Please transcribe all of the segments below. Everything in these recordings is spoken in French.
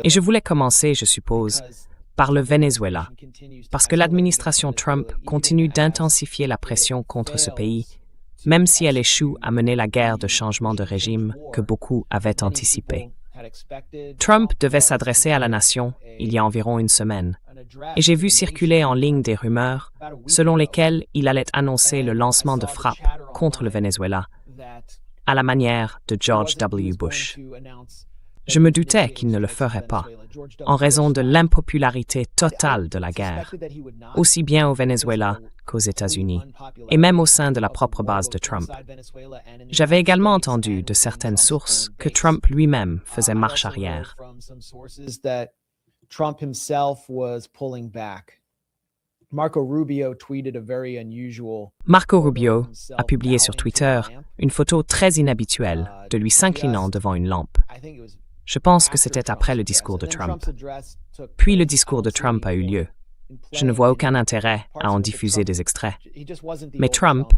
Et je voulais commencer, je suppose, par le Venezuela, parce que l'administration Trump continue d'intensifier la pression contre ce pays, même si elle échoue à mener la guerre de changement de régime que beaucoup avaient anticipée. Trump devait s'adresser à la nation il y a environ une semaine, et j'ai vu circuler en ligne des rumeurs selon lesquelles il allait annoncer le lancement de frappes contre le Venezuela, à la manière de George W. Bush. Je me doutais qu'il ne le ferait pas, en raison de l'impopularité totale de la guerre, aussi bien au Venezuela qu'aux États-Unis, et même au sein de la propre base de Trump. J'avais également entendu de certaines sources que Trump lui-même faisait marche arrière. Marco Rubio a publié sur Twitter une photo très inhabituelle de lui s'inclinant devant une lampe. Je pense que c'était après le discours de Trump. Puis le discours de Trump a eu lieu. Je ne vois aucun intérêt à en diffuser des extraits. Mais Trump,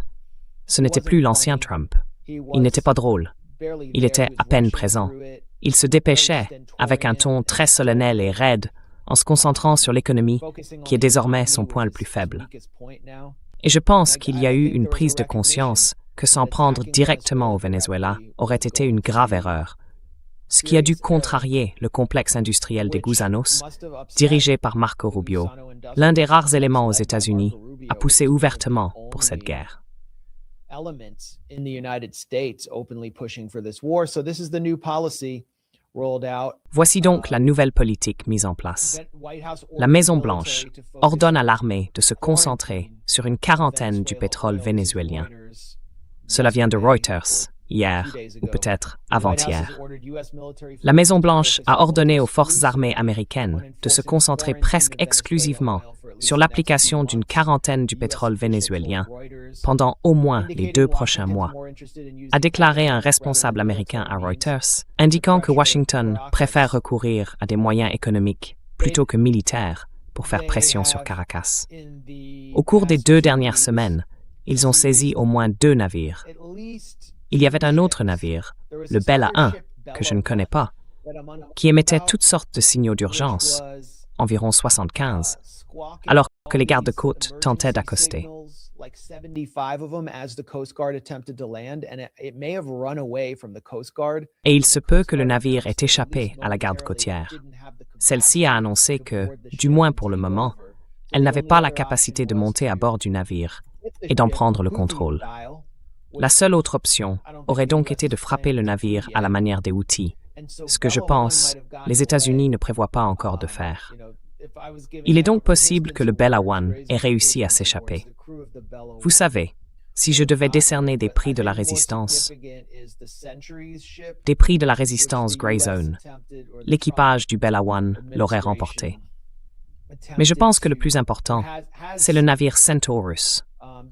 ce n'était plus l'ancien Trump. Il n'était pas drôle. Il était à peine présent. Il se dépêchait, avec un ton très solennel et raide, en se concentrant sur l'économie, qui est désormais son point le plus faible. Et je pense qu'il y a eu une prise de conscience que s'en prendre directement au Venezuela aurait été une grave erreur, ce qui a dû contrarier le complexe industriel des Gusanos, dirigé par Marco Rubio, l'un des rares éléments aux États-Unis à pousser ouvertement pour cette guerre. Voici donc la nouvelle politique mise en place. La Maison-Blanche ordonne à l'armée de se concentrer sur une quarantaine du pétrole vénézuélien. Cela vient de Reuters, hier, ou peut-être avant-hier. La Maison-Blanche a ordonné aux forces armées américaines de se concentrer presque exclusivement sur l'application d'une quarantaine du pétrole vénézuélien pendant au moins les 2 prochains mois, a déclaré un responsable américain à Reuters, indiquant que Washington préfère recourir à des moyens économiques plutôt que militaires pour faire pression sur Caracas. Au cours des 2 dernières semaines, ils ont saisi au moins 2 navires. Il y avait un autre navire, le Bella 1, que je ne connais pas, qui émettait toutes sortes de signaux d'urgence, environ 75, alors que les gardes-côtes tentaient d'accoster. Et il se peut que le navire ait échappé à la garde côtière. Celle-ci a annoncé que, du moins pour le moment, elle n'avait pas la capacité de monter à bord du navire et d'en prendre le contrôle. La seule autre option aurait donc été de frapper le navire à la manière des Houthis, ce que je pense les États-Unis ne prévoient pas encore de faire. Il est donc possible que le Bella One ait réussi à s'échapper. Vous savez, si je devais décerner des prix de la résistance Grey Zone, l'équipage du Bella One l'aurait remporté. Mais je pense que le plus important, c'est le navire Centaurus,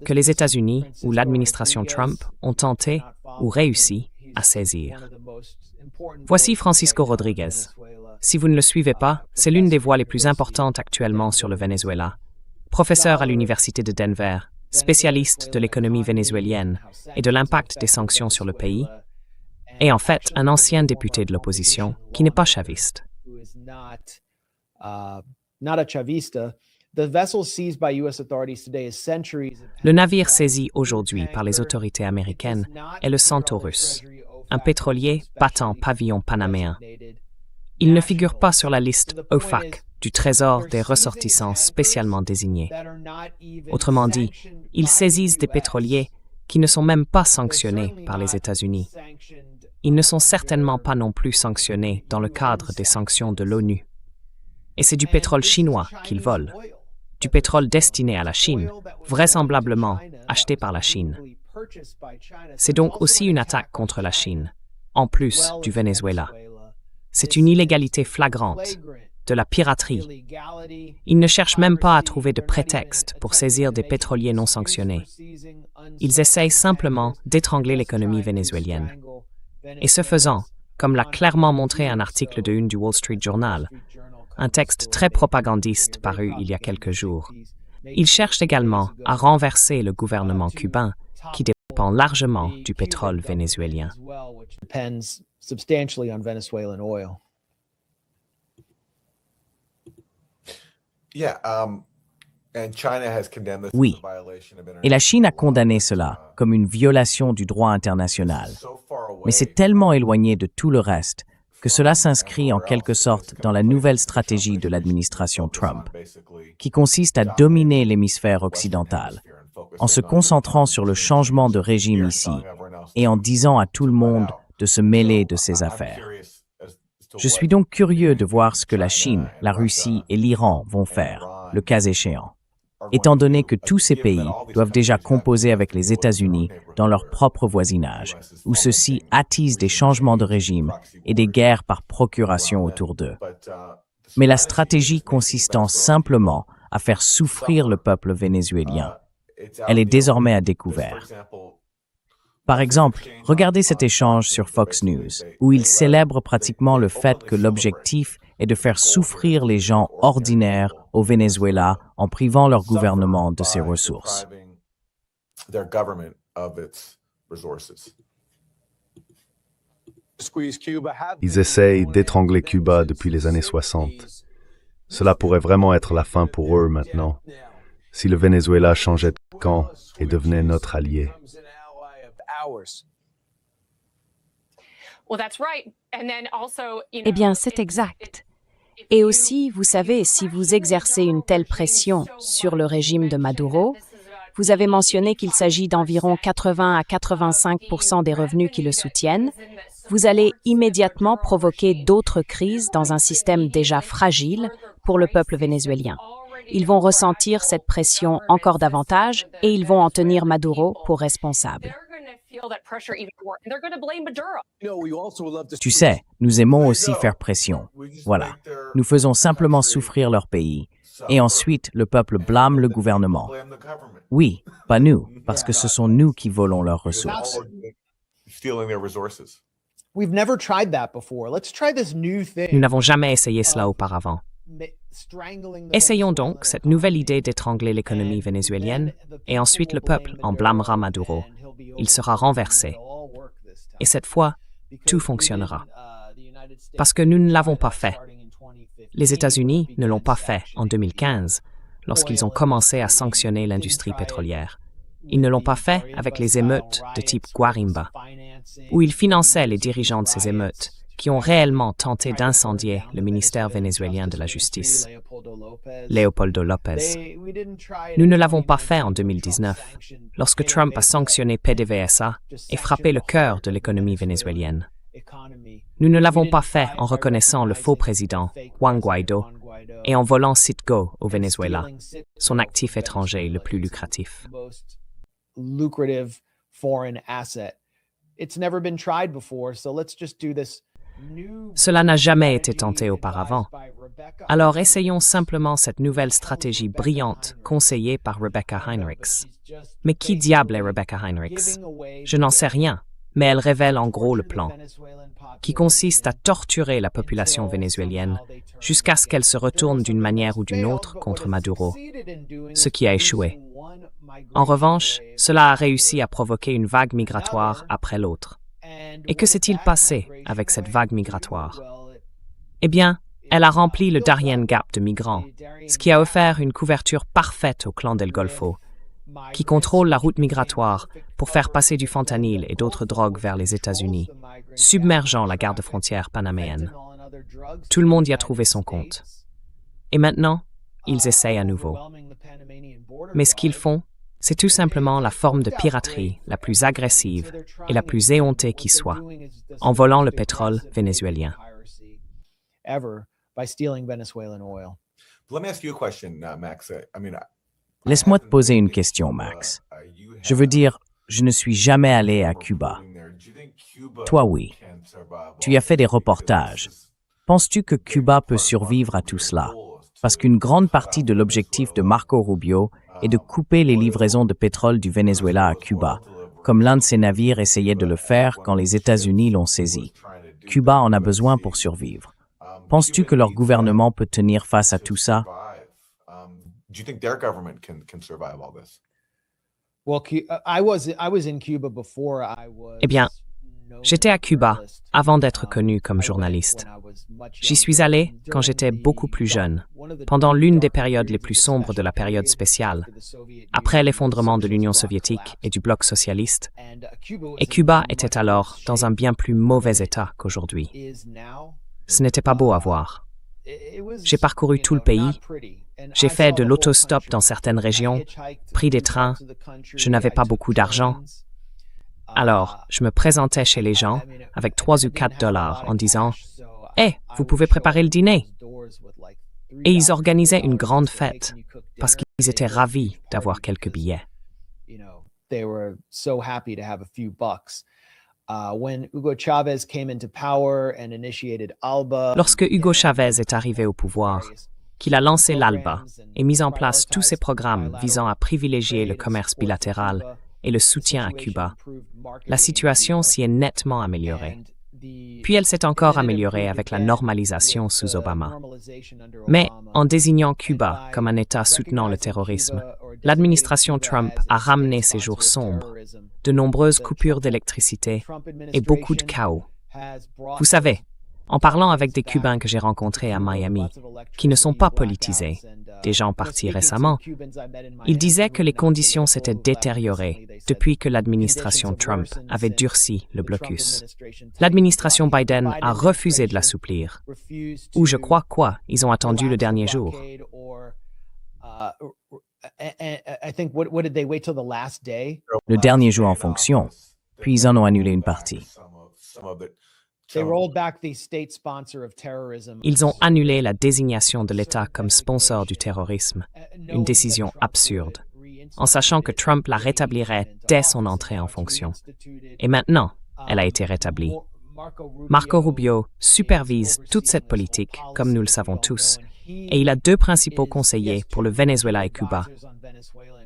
que les États-Unis ou l'administration Trump ont tenté ou réussi à saisir. Voici Francisco Rodriguez. Si vous ne le suivez pas, c'est l'une des voix les plus importantes actuellement sur le Venezuela. Professeur à l'Université de Denver, spécialiste de l'économie vénézuélienne et de l'impact des sanctions sur le pays, et en fait un ancien député de l'opposition qui n'est pas chaviste. Le navire saisi aujourd'hui par les autorités américaines est le Centaurus, un pétrolier battant pavillon panaméen. Il ne figure pas sur la liste OFAC du Trésor des ressortissants spécialement désignés. Autrement dit, ils saisissent des pétroliers qui ne sont même pas sanctionnés par les États-Unis. Ils ne sont certainement pas non plus sanctionnés dans le cadre des sanctions de l'ONU. Et c'est du pétrole chinois qu'ils volent. Du pétrole destiné à la Chine, vraisemblablement acheté par la Chine. C'est donc aussi une attaque contre la Chine, en plus du Venezuela. C'est une illégalité flagrante, de la piraterie. Ils ne cherchent même pas à trouver de prétexte pour saisir des pétroliers non sanctionnés. Ils essayent simplement d'étrangler l'économie vénézuélienne. Et ce faisant, comme l'a clairement montré un article de une du Wall Street Journal, un texte très propagandiste paru il y a quelques jours, ils cherchent également à renverser le gouvernement cubain qui dépend largement du pétrole vénézuélien. Oui, et la Chine a condamné cela comme une violation du droit international. Mais c'est tellement éloigné de tout le reste que cela s'inscrit en quelque sorte dans la nouvelle stratégie de l'administration Trump, qui consiste à dominer l'hémisphère occidental, en se concentrant sur le changement de régime ici et en disant à tout le monde de se mêler de ses affaires. Je suis donc curieux de voir ce que la Chine, la Russie et l'Iran vont faire, le cas échéant, étant donné que tous ces pays doivent déjà composer avec les États-Unis dans leur propre voisinage, où ceux-ci attisent des changements de régime et des guerres par procuration autour d'eux. Mais la stratégie consistant simplement à faire souffrir le peuple vénézuélien, elle est désormais à découvert. Par exemple, regardez cet échange sur Fox News, où il célèbre pratiquement le fait que l'objectif est de faire souffrir les gens ordinaires au Venezuela en privant leur gouvernement de ses ressources. Ils essayent d'étrangler Cuba depuis les années 60. Cela pourrait vraiment être la fin pour eux maintenant, si le Venezuela changeait de camp et devenait notre allié. Eh bien, c'est exact. Et aussi, vous savez, si vous exercez une telle pression sur le régime de Maduro, vous avez mentionné qu'il s'agit d'environ 80 à 85% des revenus qui le soutiennent, vous allez immédiatement provoquer d'autres crises dans un système déjà fragile pour le peuple vénézuélien. Ils vont ressentir cette pression encore davantage et ils vont en tenir Maduro pour responsable. Tu sais, nous aimons aussi faire pression. Voilà. Nous faisons simplement souffrir leur pays. Et ensuite, le peuple blâme le gouvernement. Oui, pas nous, parce que ce sont nous qui volons leurs ressources. Nous n'avons jamais essayé cela auparavant. Essayons donc cette nouvelle idée d'étrangler l'économie vénézuélienne et ensuite le peuple en blâmera Maduro. Il sera renversé. Et cette fois, tout fonctionnera. Parce que nous ne l'avons pas fait. Les États-Unis ne l'ont pas fait en 2015, lorsqu'ils ont commencé à sanctionner l'industrie pétrolière. Ils ne l'ont pas fait avec les émeutes de type Guarimba, où ils finançaient les dirigeants de ces émeutes qui ont réellement tenté d'incendier le ministère vénézuélien de la Justice, Leopoldo López. Nous ne l'avons pas fait en 2019, lorsque Trump a sanctionné PDVSA et frappé le cœur de l'économie vénézuélienne. Nous ne l'avons pas fait en reconnaissant le faux président, Juan Guaidó, et en volant Citgo au Venezuela, son actif étranger le plus lucratif. Cela n'a jamais été tenté auparavant. Alors essayons simplement cette nouvelle stratégie brillante conseillée par Rebecca Heinrichs. Mais qui diable est Rebecca Heinrichs? Je n'en sais rien, mais elle révèle en gros le plan, qui consiste à torturer la population vénézuélienne jusqu'à ce qu'elle se retourne d'une manière ou d'une autre contre Maduro, ce qui a échoué. En revanche, cela a réussi à provoquer une vague migratoire après l'autre. Et que s'est-il passé avec cette vague migratoire? Eh bien, elle a rempli le Darien Gap de migrants, ce qui a offert une couverture parfaite au clan del Golfo, qui contrôle la route migratoire pour faire passer du fentanyl et d'autres drogues vers les États-Unis, submergeant la garde-frontière panaméenne. Tout le monde y a trouvé son compte. Et maintenant, ils essayent à nouveau. Mais ce qu'ils font, c'est tout simplement la forme de piraterie la plus agressive et la plus éhontée qui soit, en volant le pétrole vénézuélien. Laisse-moi te poser une question, Max. Je veux dire, je ne suis jamais allé à Cuba. Toi, oui. Tu y as fait des reportages. Penses-tu que Cuba peut survivre à tout cela? Parce qu'une grande partie de l'objectif de Marco Rubio est de couper les livraisons de pétrole du Venezuela à Cuba, comme l'un de ses navires essayait de le faire quand les États-Unis l'ont saisi. Cuba en a besoin pour survivre. Penses-tu que leur gouvernement peut tenir face à tout ça? Eh bien, j'étais à Cuba avant d'être connu comme journaliste. J'y suis allé quand j'étais beaucoup plus jeune, pendant l'une des périodes les plus sombres de la période spéciale, après l'effondrement de l'Union soviétique et du bloc socialiste, et Cuba était alors dans un bien plus mauvais état qu'aujourd'hui. Ce n'était pas beau à voir. J'ai parcouru tout le pays, j'ai fait de l'autostop dans certaines régions, pris des trains, je n'avais pas beaucoup d'argent. Alors, je me présentais chez les gens avec 3 ou 4 dollars en disant « Hey, vous pouvez préparer le dîner !» Et ils organisaient une grande fête parce qu'ils étaient ravis d'avoir quelques billets. Lorsque Hugo Chavez est arrivé au pouvoir, qu'il a lancé l'ALBA et mis en place tous ses programmes visant à privilégier le commerce bilatéral et le soutien à Cuba, la situation s'y est nettement améliorée. Puis elle s'est encore améliorée avec la normalisation sous Obama. Mais en désignant Cuba comme un État soutenant le terrorisme, l'administration Trump a ramené ces jours sombres, de nombreuses coupures d'électricité et beaucoup de chaos. Vous savez, en parlant avec des Cubains que j'ai rencontrés à Miami, qui ne sont pas politisés, des gens partis récemment, ils disaient que les conditions s'étaient détériorées depuis que l'administration Trump avait durci le blocus. L'administration Biden a refusé de l'assouplir. Ou je crois quoi, ils ont attendu le dernier jour. Le dernier jour en fonction, puis ils en ont annulé une partie. Ils ont annulé la désignation de l'État comme sponsor du terrorisme, une décision absurde, en sachant que Trump la rétablirait dès son entrée en fonction. Et maintenant, elle a été rétablie. Marco Rubio supervise toute cette politique, comme nous le savons tous, et il a 2 principaux conseillers pour le Venezuela et Cuba.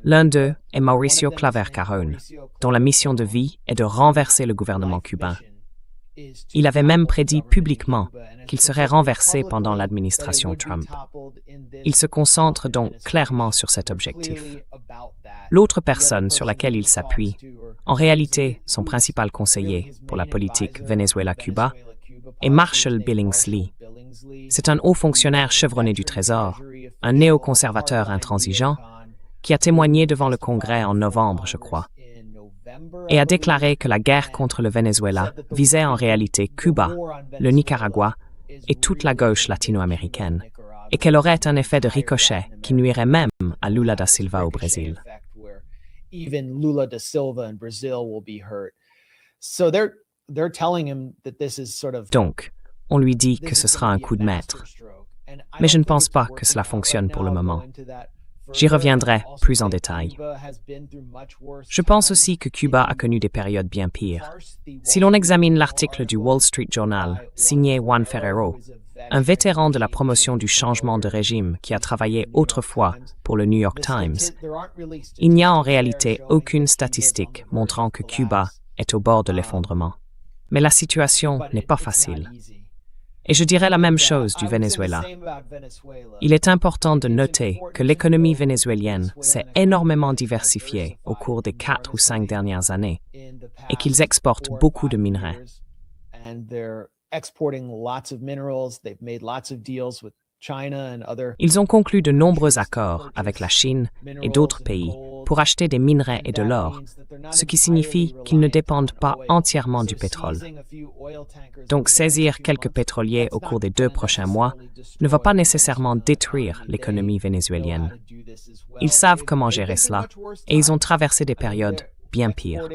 L'un d'eux est Mauricio Claver Carón, dont la mission de vie est de renverser le gouvernement cubain. Il avait même prédit publiquement qu'il serait renversé pendant l'administration Trump. Il se concentre donc clairement sur cet objectif. L'autre personne sur laquelle il s'appuie, en réalité son principal conseiller pour la politique Venezuela-Cuba, est Marshall Billingsley. C'est un haut fonctionnaire chevronné du Trésor, un néoconservateur intransigeant, qui a témoigné devant le Congrès en novembre, je crois, et a déclaré que la guerre contre le Venezuela visait en réalité Cuba, le Nicaragua et toute la gauche latino-américaine, et qu'elle aurait un effet de ricochet qui nuirait même à Lula da Silva au Brésil. Donc, on lui dit que ce sera un coup de maître. Mais je ne pense pas que cela fonctionne pour le moment. J'y reviendrai plus en détail. Je pense aussi que Cuba a connu des périodes bien pires. Si l'on examine l'article du Wall Street Journal, signé Juan Ferrero, un vétéran de la promotion du changement de régime qui a travaillé autrefois pour le New York Times, il n'y a en réalité aucune statistique montrant que Cuba est au bord de l'effondrement. Mais la situation n'est pas facile. Et je dirais la même chose du Venezuela. Il est important de noter que l'économie vénézuélienne s'est énormément diversifiée au cours des 4 ou 5 dernières années et qu'ils exportent beaucoup de minerais. Ils ont conclu de nombreux accords avec la Chine et d'autres pays pour acheter des minerais et de l'or, ce qui signifie qu'ils ne dépendent pas entièrement du pétrole. Donc saisir quelques pétroliers au cours des 2 prochains mois ne va pas nécessairement détruire l'économie vénézuélienne. Ils savent comment gérer cela et ils ont traversé des périodes bien pires.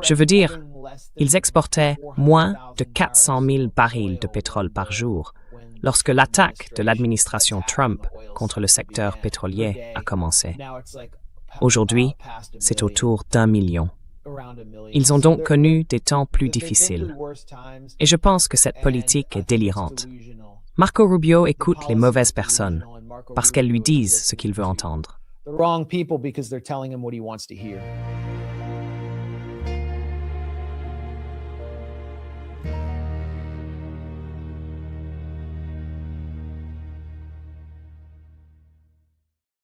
Je veux dire, ils exportaient moins de 400 000 barils de pétrole par jour lorsque l'attaque de l'administration Trump contre le secteur pétrolier a commencé. Aujourd'hui, c'est autour d'1 million. Ils ont donc connu des temps plus difficiles. Et je pense que cette politique est délirante. Marco Rubio écoute les mauvaises personnes parce qu'elles lui disent ce qu'il veut entendre.